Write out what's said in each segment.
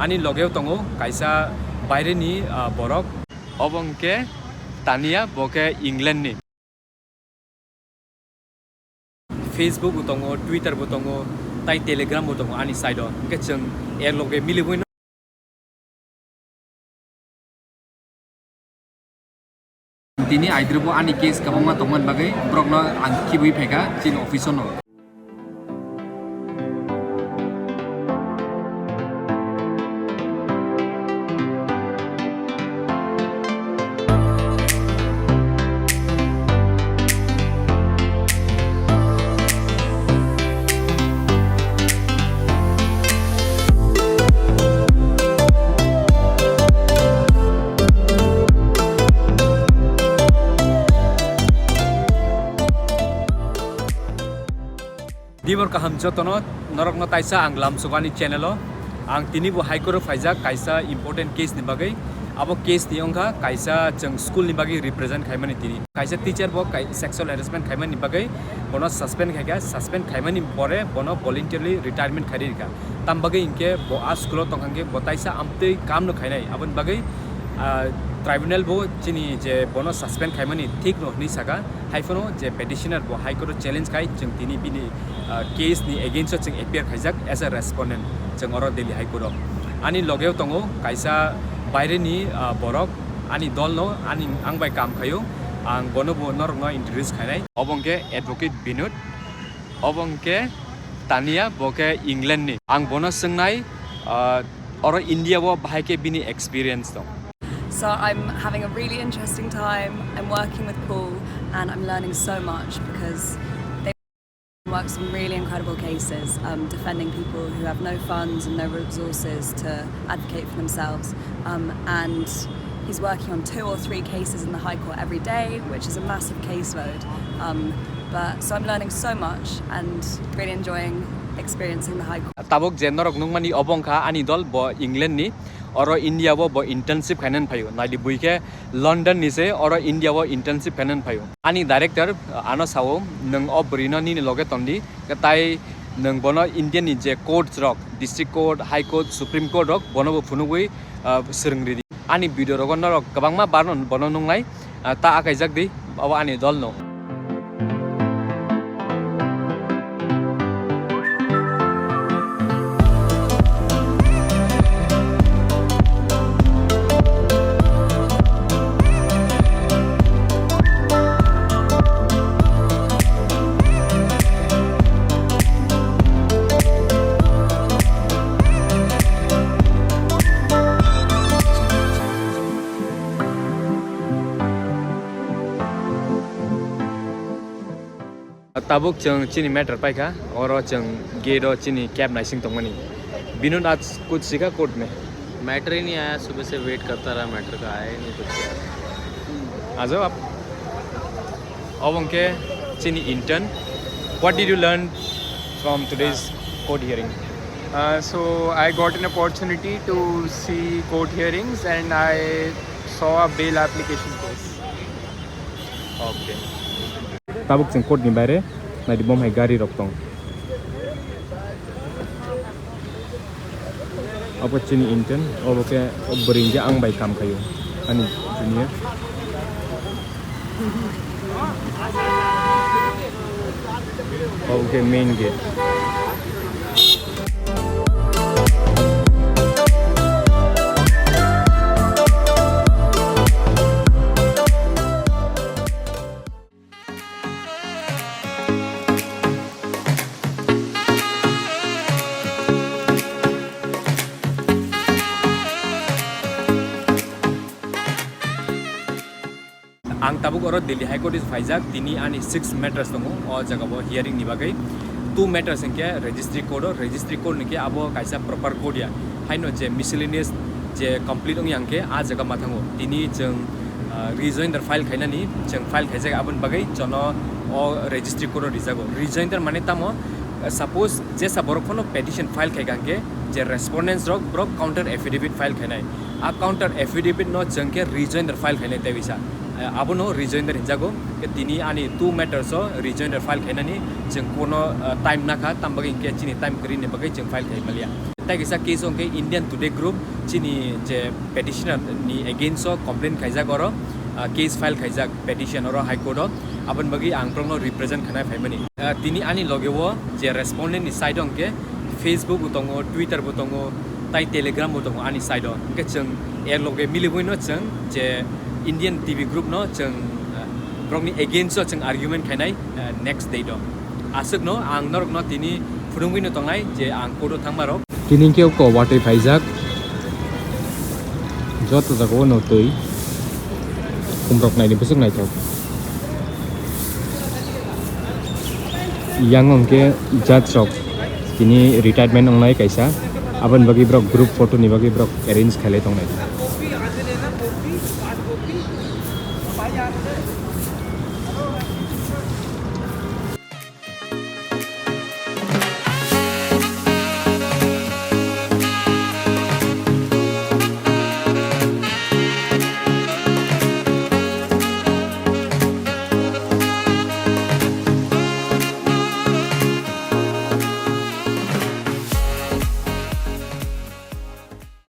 Ani logeu tongo kaisa baire ni borok obongke tania boke England ni Facebook tongo Twitter tongo tai Telegram tongo ani side ke cheng loge miliboi tini aidrubo ani case kabama tongon bagai brokno angki bui pheka chin office no Dibor kaham jotono norokno taisa ang lamsugani channelo ang tini bo high court faijak kaisa important case ni bagai abo case ni ongkha kaisa jeng school ni bagai represent khaimani tini kaisa teacher bo sexual harassment khaimani bagai bono suspend khaimani pore bono voluntarily retirement khairika tam bagai inke bo a school tonghange bo taisa amte kam no khainai abon bagai tribunal bo chini je bono suspend khaimani thik no ni saka haifono je petitioner bo high court challenge kai jeng tini bini case ni against jeng appear khaijak as a respondent jeng oro Delhi high court ani logeu tongo kaisa baire ni borok ani dol no ani angbai kam khayo ang bono bo norno introduce khainai obongke advocate binut obongke tania boke England ni ang bono sengnai oro India bo bhaike bini experience to. So I'm having a really interesting time. I'm working with Paul and I'm learning so much because they work some really incredible cases, defending people who have no funds and no resources to advocate for themselves. And he's working on 2 or 3 cases in the High Court every day, which is a massive caseload. So I'm learning so much and really enjoying experiencing the High Court. Tabok jenorok nungmani obongkha ani dol bo England ni oro India bo internship khainan phayo naili buike London ni se oro India bo internship khainan phayo ani director ano sawo nung obrino ni loge tondi tai nung bono Indian ni je courts rok district court high court supreme court rok bono bo phunugui srungri ani video rok norok kabangma barnon bono nunglai ta akaijak di awa ani dol no. Tabuk jeng chini matter paika oro jeng gedo chini cab naising tongmani binun आज कुछ सीखा court में matter ही नहीं आया सुबह से wait करता रहा मैटर का आया नहीं कुछ आ जाओ आप अब उनके chini intern what did you learn from today's court hearing so I got an opportunity to see court hearings and I saw a bail application case. Okay tabuk jeng court ni bare na di bom hai gari rok tong apa chini intern oboke obringja ang bai kam kayo ani junior okay main gate ang tabuk oro Delhi High Court is faijak tini ani 6 matters tongo o jaga bo hearing ni bagai 2 matters engke registry code ni ke abo kaisa proper code ya haino je miscellaneous je complete ong yangke a jaga mathango tini jeng rejoinder file khainani jeng file khaijak abon bagai jono o registry code rijago rejoinder mane tamo suppose je saborok phono petition file khaigangke je respondents rok brok counter affidavit file khainai a counter affidavit no jengke rejoinder file khainai te bisa abono rejoinder hinjago ke tini ani 2 matters o rejoinder file khainani jeng kono time nakha tambagi ke chini time kri ne bagai jeng file khai malia tai kisa case ongke Indian Today Group chini je petitioner ni against o complaint khaijak oro case file khaijak petition oro high court o abon bagi ang prongno represent khanai phaimani tini ani logewo je respondent ni side ongke Facebook butongo Twitter butongo tai Telegram butongo ani side o ke cheng er loge milibuino cheng je Indian TV Group no cheng prongni against o cheng argument khainai next day do asuk no ang norok no tini furungwino tongnai je ang kodo thangmarok tini ke ko wate phaijak joto jago no tui kumrok nai ni busuk nai thok yang ongke judge rok tini retirement ongnai kaisa abon bagi brok group photo ni bagi brok arrange khale tongnai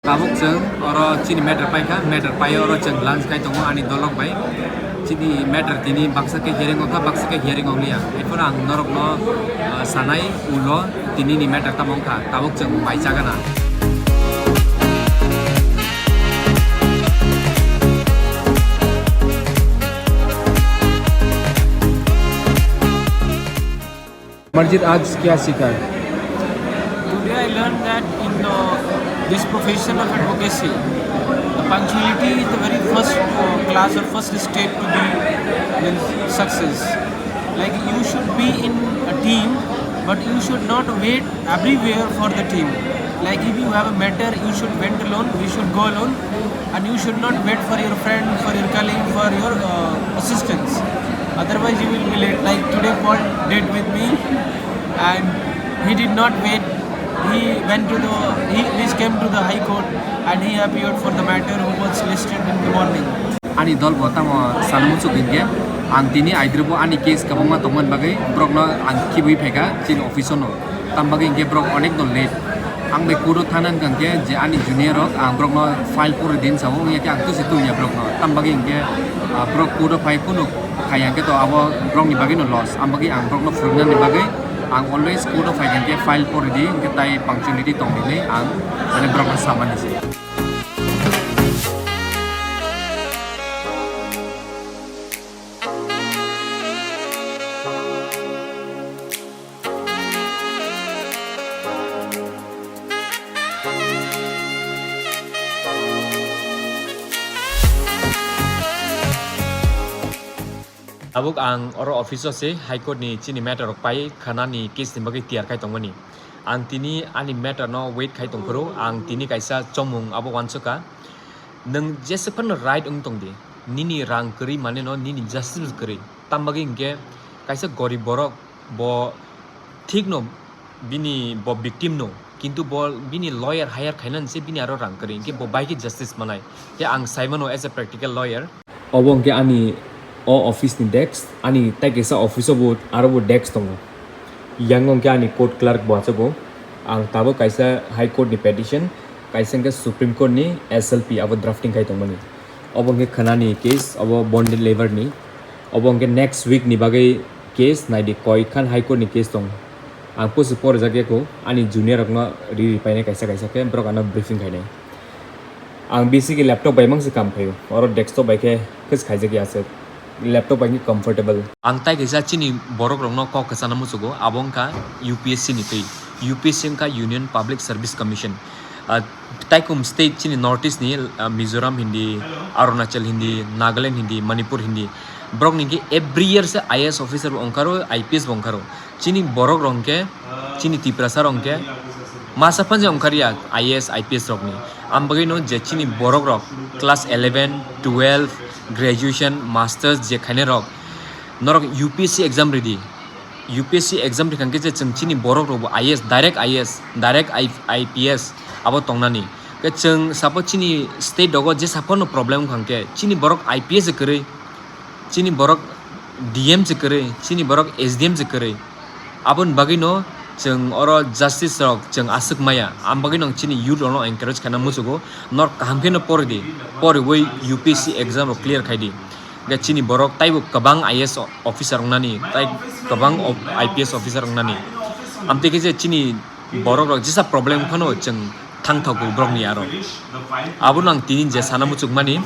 tabuk jeng oro chini matter pai ka matter pai oro jeng lunch kai tongo ani dolok bai chini matter tini baksa ke hearing oka baksa ke hearing onglia epor ang norok no sanai ulo tini ni matter tamong ka tabuk jeng bai jagana Marjit आज क्या सीखा Today I learned that in this profession of advocacy, the punctuality is the very first class or first step to be in success. Like you should be in a team, but you should not wait everywhere for the team. Like if you have a matter, you should went alone, you should go alone, and you should not wait for your friend, for your colleague, for your assistance. Otherwise you will be late. Like today Paul did with me, and he did not wait. He came to the High Court and he appeared for the matter who was listed in the morning. Ani dol botamo salmuchu gingge ang tini aidrubo ani case kabonga tongman bagai brok no ang kibui pheka chin office no tam bagai inge brok onek no late ang be kudo thanan gangke je ani junior rok ang brok no file pore din sawo nge ke ang tu situ ya brok no tam bagai inge brok kudo file kunu khayang ke to abo brok ni bagai no loss am bagai ang brok no furnan ni bagai ang always kudo file pore di ke tai punctuality tong ni ang ane brok no saman ni abuk ang oro office se high court ni chini matter rok pai khana ni case ni bagi tiar kai tongmani ang tini ani matter no wait khai tongpro ang tini kaisa chomung abo wansoka nang jesepon right ung tongdi nini rang kri mane no nini justice kri tambagi inge kaisa gori borok bo thik no bini bo victim no kintu bol bini lawyer hire khainan se bini aro rang kri inge bo bai ki justice manai ke ang saimono as a practical lawyer obong ke ani o office ni desk ani tagesa office bo aro desk tongo yangong ke ani court clerk bo achago ang tabo kaisa high court ni petition kaisa ke supreme court ni SLP abo drafting kai tongmani obong ke khana ni case abo bond labor ni obong ke next week ni bagai case nai di koi khan high court ni case tong ang po support jage ko ani junior rokno ri paine kaisa ke brok ana briefing khai nai ang basically laptop bai mang se kam khayo oro desktop bai ke khis khai jage ase laptop bai comfortable ang tai kaisa chini borok rokno ko kasana musugo abongka UPSC ni tei UPSC ka Union Public Service Commission taikum state chini northeast ni Mizoram hindi Arunachal hindi Nagaland hindi Manipur hindi brok ni every year se IAS officer onkaro IPS bonkaro chini borok rongke chini Tripura rongke masa panje ongkaria IAS IPS rok ni ambagi no je chini borok rok class 11 12 graduation masters je khane rok norok UPSC exam ready UPSC exam rikhangke je chini borok rok IAS direct IPS abo tongnani ke chung suppose chini state dogo je sapono problem khangke chini borok IPS kare chini borok DM kare chini borok SDM kare abon bagino Jeng oro justice rok jeng asuk maya ambagi nong chini youth ono encourage kana musugo nor kahamke no pordi por wei UPSC exam ro clear khaidi ga chini borok taibu kabang IS officer nani tai kabang IPS officer nani amte ke je chini borok rok jisa problem khano jeng thang thok borok ni aro abunang tinin je sana muchuk mani